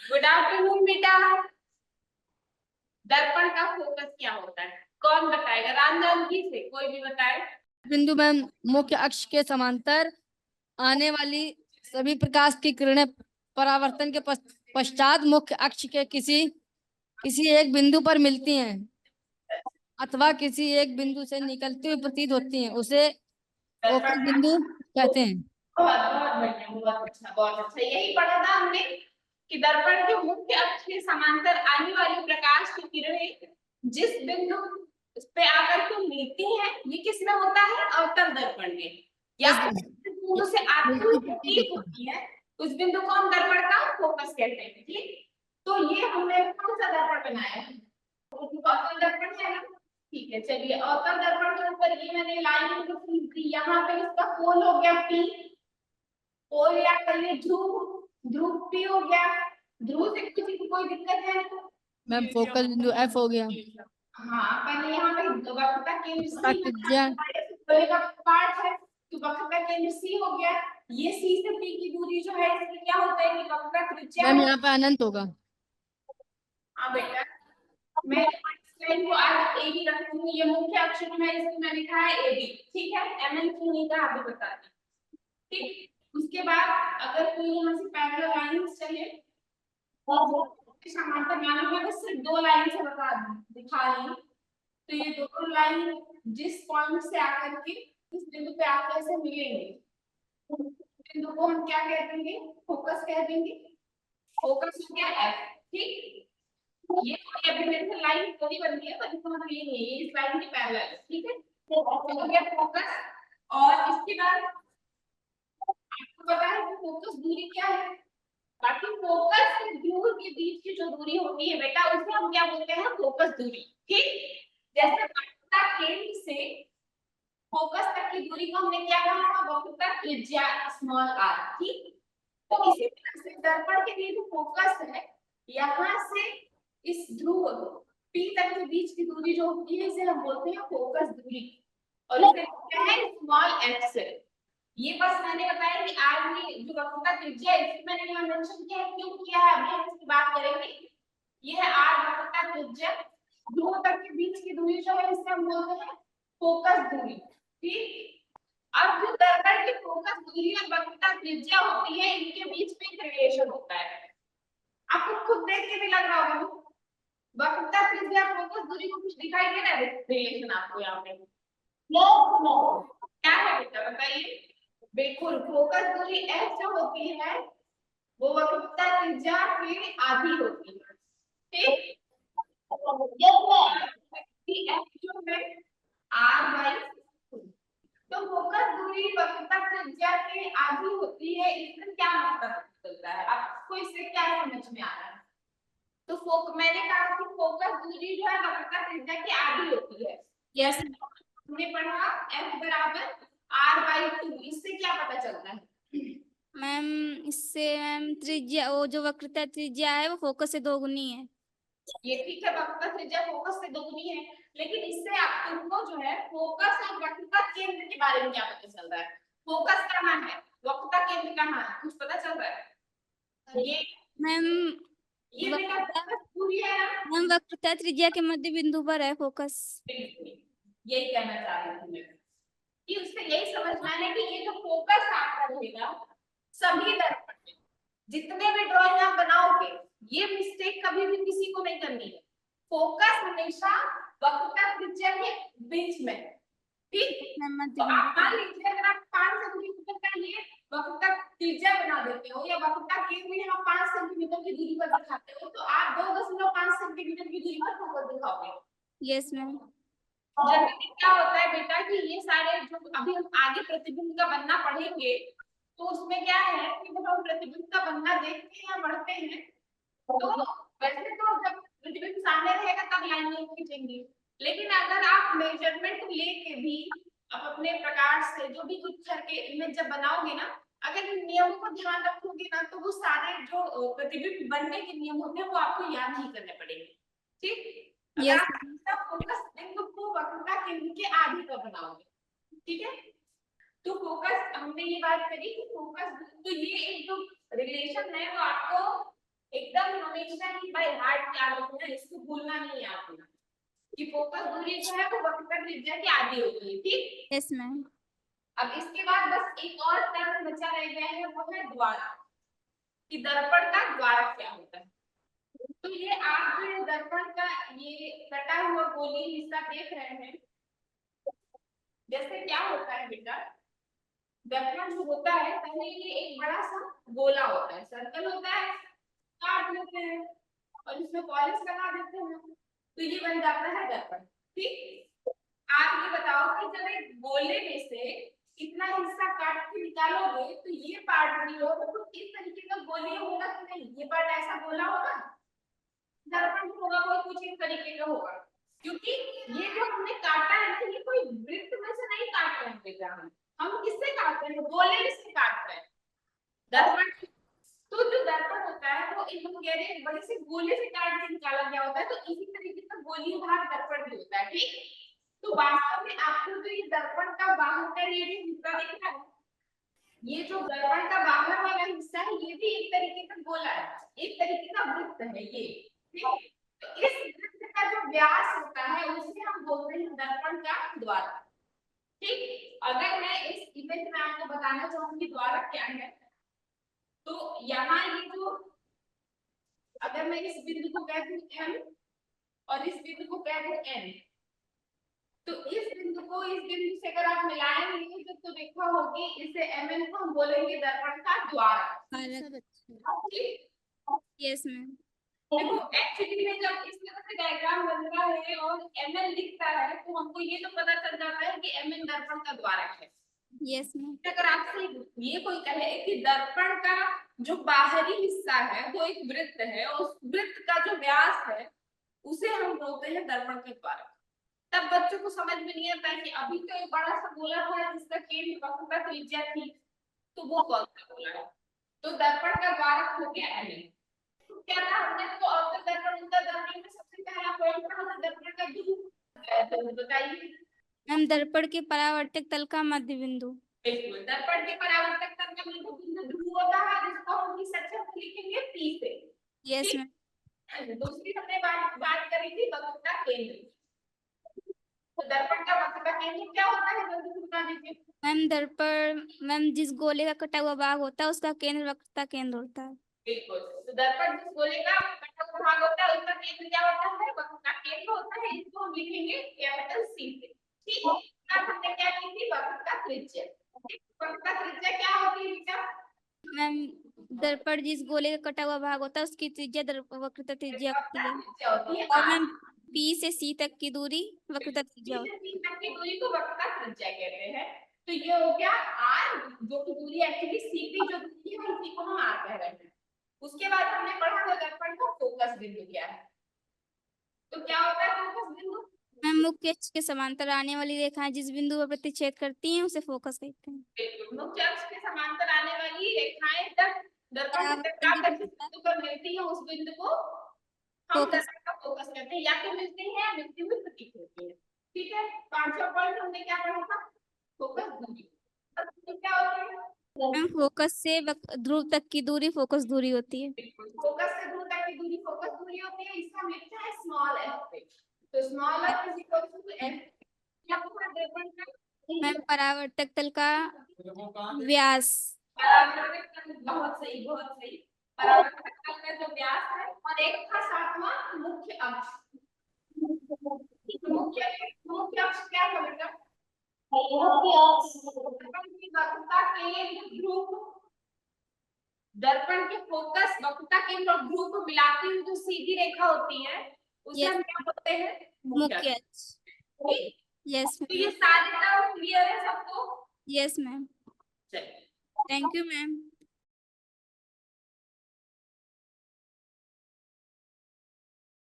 Good afternoon बेटा। दर्पण का फोकस क्या होता है? कौन बताएगा? राम जानकी से कोई भी बताए। बिंदु में मुख्य अक्ष के समांतर आने वाली सभी प्रकाश की किरणें परावर्तन के पश्चात मुख्य अक्ष के किसी किसी एक बिंदु पर मिलती हैं अथवा किसी एक बिंदु से निकलती हुई प्रतीत होती हैं, उसे फोकस दर्पण का बिंदु कहते हैं। बहुत बहुत बढ़िया, बहुत अच्छा, बहुत अच्छा। यही पढ़ा था हमने कि दर्पण के मुख्य अक्ष के समांतर आने वाली प्रकाश की किरणें जिस बिंदु पे आकर के मिलती हैं, ये किस में होता है? अवतल दर्पण में। या फिर जिस बिंदु से आती हुई प्रतीत होती है, उस बिंदु को हम दर्पण का फोकस कहते हैं। ठीक, तो ये हमने कौन सा दर्पण बनाया है? अवतल दर्पण है ना। ठीक है, चलिए अवतल दर्पण के ऊपर ये मैंने लाइन खींच दी। यहाँ पे इसका कोण हो गया P, कोण या कहिए ध्रुव, ध्रुव P हो गया। ध्रुव से किसी को कोई दिक्कत है? मैम फोकस बिंदु F हो गया। हाँ, पहले यहाँ पे वक्रता केंद्र C त्रिज्या का पार्ट है, तो वक्रता केंद्र C हो गया। ये C से P की दूरी जो है, इसमें क्या होता है कि वक्रता त्रिज्या। मैम यहाँ पे अनंत होगा। हाँ बेटा, मैं लाइन को आज ए बी रखूंगी। ये मुख्य अक्षर में इसको मैंने लिखा है ए बी। ठीक है, एम एन क्यों नहीं कहा अभी बता दी। ठीक, उसके बाद अगर कोई यहाँ से पैरेलल लाइंस चले और समांतर मानो मैं बस सिर्फ दो लाइन से बता दिखा रही हूँ, तो ये दोनों लाइन जिस पॉइंट से आकर के इस बिंदु पे आकर ऐसे मिलेंगे, बिंदु को हम क्या कह देंगे? फोकस कह देंगे। फोकस हो गया एफ। ठीक, ये अभी मेरे से लाइन पूरी बन गई है, पर इसका मतलब ये नहीं है ये इस लाइन के पैरेलल है। ठीक है, तो हो गया फोकस। और इसके बाद आपको पता है कि फोकस दूरी क्या है? बाकी फोकस से ध्रुव के बीच की जो दूरी होती है बेटा, उसे हम क्या बोलते हैं? फोकस दूरी। ठीक, जैसे वक्रता केंद्र से फोकस तक की दूरी को हमने क्या कहा? वक्रता त्रिज्या स्मॉल r। ठीक, तो इसी तरह से दर्पण के लिए जो फोकस है, यहाँ से इस ध्रुव P तक के बीच की दूरी जो होती है, इसे हम बोलते हैं फोकस दूरी, और इसे क्या है? स्मॉल f से। ये बस मैंने बताया कि आज ये जो वक्रता त्रिज्या है, इसमें मैंने यहाँ मेंशन किया है, क्यों किया है अभी हम इसकी बात करेंगे। ये है r वक्रता त्रिज्या, ध्रुव तक के बीच की दूरी जो है, इसे हम बोलते हैं फोकस दूरी। ठीक, अब जो दर्पण की फोकस दूरी और वक्रता त्रिज्या होती है, इनके बीच में एक रिलेशन होता है। आपको खुद देख के भी लग रहा होगा वक्रता त्रिज्या फोकस दूरी को कुछ दिखाई दे रहा है रिलेशन आपको यहाँ पे? क्या है बेटा बताइए? बिल्कुल, फोकस दूरी f जो होती है वो वक्रता त्रिज्या के आधी होती है। ठीक, f जो है r/2। तो फोकस दूरी वक्रता त्रिज्या के आधी होती है, इसका क्या मतलब चलता है? आपको इससे क्या समझ में आ रहा है? तो मैंने कहा कि फोकस दूरी जो है वक्रता त्रिज्या की आधी होती है। यस, हमने पढ़ा f बराबर r/2। इससे क्या पता चलता है? मैम इससे मैम त्रिज्या, वो जो वक्रता त्रिज्या है वो फोकस से दोगुनी है। ये ठीक है, वक्रता त्रिज्या फोकस से दोगुनी है, लेकिन इससे आप तुमको जो है फोकस और वक्रता केंद्र के बारे में क्या पता चल रहा है? फोकस कहाँ है, वक्रता केंद्र कहाँ है, कुछ पता चल रहा है? ये मैम ये बेटा फोकस दूरी है ना। मैम वक्रता त्रिज्या के मध्य बिंदु पर है फोकस। यही कहना चाह रही थी मैं कि उससे यही समझना है कि ये जो फोकस आपका रहेगा सभी दर्पण में, जितने भी ड्राइंग आप बनाओगे, ये मिस्टेक कभी भी किसी को नहीं करनी है। फोकस हमेशा वक्रता त्रिज्या के बीच में। ठीक, तो आप मान लीजिए अगर आप 5 सेंटीमीटर का ये वक्रता त्रिज्या बना देते हो या वक्रता केंद्र यहाँ 5 सेंटीमीटर की दूरी पर दिखाते हो, तो आप 2.5 सेंटीमीटर की दूरी पर फोकस दिखाओगे। Yes ma'am. जनरली क्या होता है बेटा कि ये सारे जो अभी हम आगे प्रतिबिंब का बनना पढ़ेंगे, तो उसमें क्या है कि जब हम प्रतिबिंब का बनना देखते हैं या पढ़ते हैं, तो वैसे तो जब प्रतिबिंब सामने रहेगा तब लाइन नहीं खींचेंगे, लेकिन अगर आप मेजरमेंट लेके भी आप अपने प्रकार से जो भी कुछ करके इमेज जब बनाओगे ना, अगर इन नियमों को ध्यान रखोगे ना, तो वो सारे जो प्रतिबिंब बनने के नियम होते हैं वो आपको याद नहीं करने पड़ेंगे। ठीक, अगर आप फोकस बिंदु को वक्रता केंद्र के आधी पर बनाओगे। ठीक है, तो फोकस हमने ये बात करी कि फोकस, तो ये एक जो रिलेशन है वो आपको एकदम हमेशा ही बाय हार्ट याद रखना, इसको भूलना नहीं है आपको कि फोकस दूरी जो है वो वक्रता त्रिज्या की आधी होती है, ठीक। Yes ma'am. अब इसके बाद बस एक और टर्म बचा रह गया है, वो है द्वारक, कि दर्पण का द्वारक क्या होता है। तो ये आप जो है दर्पण का ये कटा हुआ गोलीय हिस्सा देख रहे हैं, जैसे क्या होता है बेटा, दर्पण जो होता है पहले ये एक बड़ा सा गोला होता है, सर्कल होता है, काट लेते हैं और इसमें पॉलिश लगा देते हैं, तो ये बन जाता है दर्पण, ठीक। आप ये बताओ कि जब एक गोले में से इतना हिस्सा काट के निकालोगे तो ये पार्ट भी होगा, तो इस तरीके का गोलीय होगा कि नहीं, ये पार्ट ऐसा गोला होगा, दर्पण होगा वो कुछ इस तरीके का होगा, क्योंकि ये जो हमने काटा है ना, ये कोई वृत्त में से नहीं काट रहे हैं बेटा, हम किससे काट रहे हैं, गोले से काट रहे हैं दर्पण। तो जो दर्पण होता है वो एक हम कह रहे हैं बड़े से गोले से काट के निकाला गया होता है, तो इसी तरीके का गोलीय भाग दर्पण भी होता है, ठीक। तो वास्तव में आपको जो ये दर्पण का बाहर का ये जो हिस्सा दिख रहा है, ये जो दर्पण का बाहर वाला हिस्सा है, ये भी एक तरीके का गोला है, एक तरीके का वृत्त है ये, ठीक। तो इस वृत्त का जो व्यास होता है उसे हम बोलते हैं दर्पण का द्वारक, ठीक। अगर मैं इस इमेज में आपको बताना चाहूंगी द्वारक क्या है, तो यहाँ ये जो, अगर मैं इस बिंदु को कह दूं M और इस बिंदु को कह दूं N, तो इस बिंदु को इस बिंदु से अगर आप मिलाएंगे तो देखा होगी इसे MN को हम बोलेंगे दर्पण का द्वारक, ठीक। Yes ma'am. देखो एक्चुअली में जब इस तरह से डायग्राम बन रहा है और MN दिखता है तो हमको ये तो पता चल जाता है कि MN दर्पण का द्वारक है। Yes ma'am. अगर आपसे ये कोई कहे कि दर्पण का जो बाहरी हिस्सा है वो एक वृत्त है और उस वृत्त का जो व्यास है उसे हम बोलते हैं दर्पण के द्वारक, तब बच्चों को समझ में नहीं आता है कि अभी तो एक बड़ा सा गोला था जिसका केंद्र वक्रता त्रिज्या थी, तो वो कौन सा गोला है, तो दर्पण का द्वारक हो गया MN। तो क्या था हमने तो अवतल दर्पण उत्तल दर्पण में सबसे पहला पॉइंट था दर्पण का ध्रुव, तो बताइए मैम दर्पण के परावर्तक तल का मध्य बिंदु। बिल्कुल, दर्पण के परावर्तक तल का बिंदु ध्रुव होता है जिसको हम इस अक्षर से लिखेंगे P से। Yes ma'am. दूसरी हमने बात करी थी वक्रता केंद्र, तो दर्पण का वक्रता केंद्र क्या होता है जल्दी बता दीजिए। मैम दर्पण, मैम जिस गोले का कटा हुआ भाग होता है उसका केंद्र वक्रता केंद्र होता है। बिल्कुल, तो दर्पण जिस गोले का कटा हुआ भाग होता है उसका केंद्र क्या होता है, वक्रता केंद्र होता है, इसको हम लिखेंगे कैपिटल C से, ठीक है। अब हमने क्या की थी वक्रता त्रिज्या, वक्रता त्रिज्या क्या होती है बेटा, मैम दर्पण जिस गोले का कटा हुआ भाग होता है उसकी त्रिज्या वक्रता त्रिज्या होती है, और मैम P से C तक की दूरी वक्रता त्रिज्या होती है। P तक की दूरी को वक्रता त्रिज्या कहते हैं, तो ये हो गया R, जो कि दूरी एक्चुअली CP जो दूरी है उसी को हम R कह रहे हैं। उसके बाद हमने पढ़ा था दर्पण का फोकस बिंदु क्या है, तो क्या होता है फोकस बिंदु, मैम मुख्य अक्ष के समांतर आने वाली रेखाएं जिस बिंदु पर प्रतिच्छेद करती हैं उसे फोकस कहते हैं। बिल्कुल, मुख्य अक्ष के समांतर आने वाली रेखाएं तक दर्पण के टकराकर जिस बिंदु पर मिलती है उस बिंदु को हम दर्पण का फोकस कहते हैं, या तो मिलती है या मिलती हुई प्रतीत होती है, ठीक है। पांचवा पॉइंट हमने क्या पढ़ा था, फोकस दूरी, क्या होती है, मैम फोकस से ध्रुव तक की दूरी फोकस दूरी होती है। फोकस से ध्रुव तक की दूरी फोकस दूरी होती है, इसका हम लिखते हैं स्मॉल f पे, तो small f is equal to f, क्या पूरा दर्पण का मैम परावर्तक तल का व्यास। परावर्तक तल, बहुत सही बहुत सही, परावर्तक तल का जो व्यास है, और एक था सातवां मुख्य अक्ष, मुख्य अक्ष क्या है बेटा, दर्पण की वक्रता केंद्र ध्रुव, दर्पण के फोकस वक्रता केंद्र और ध्रुव को मिलाती हुई जो सीधी रेखा होती है उसे हम क्या बोलते हैं, मुख्य अक्ष। यस तो ये सारे टर्म क्लियर है सबको। Yes ma'am. चलिए, थैंक यू मैम।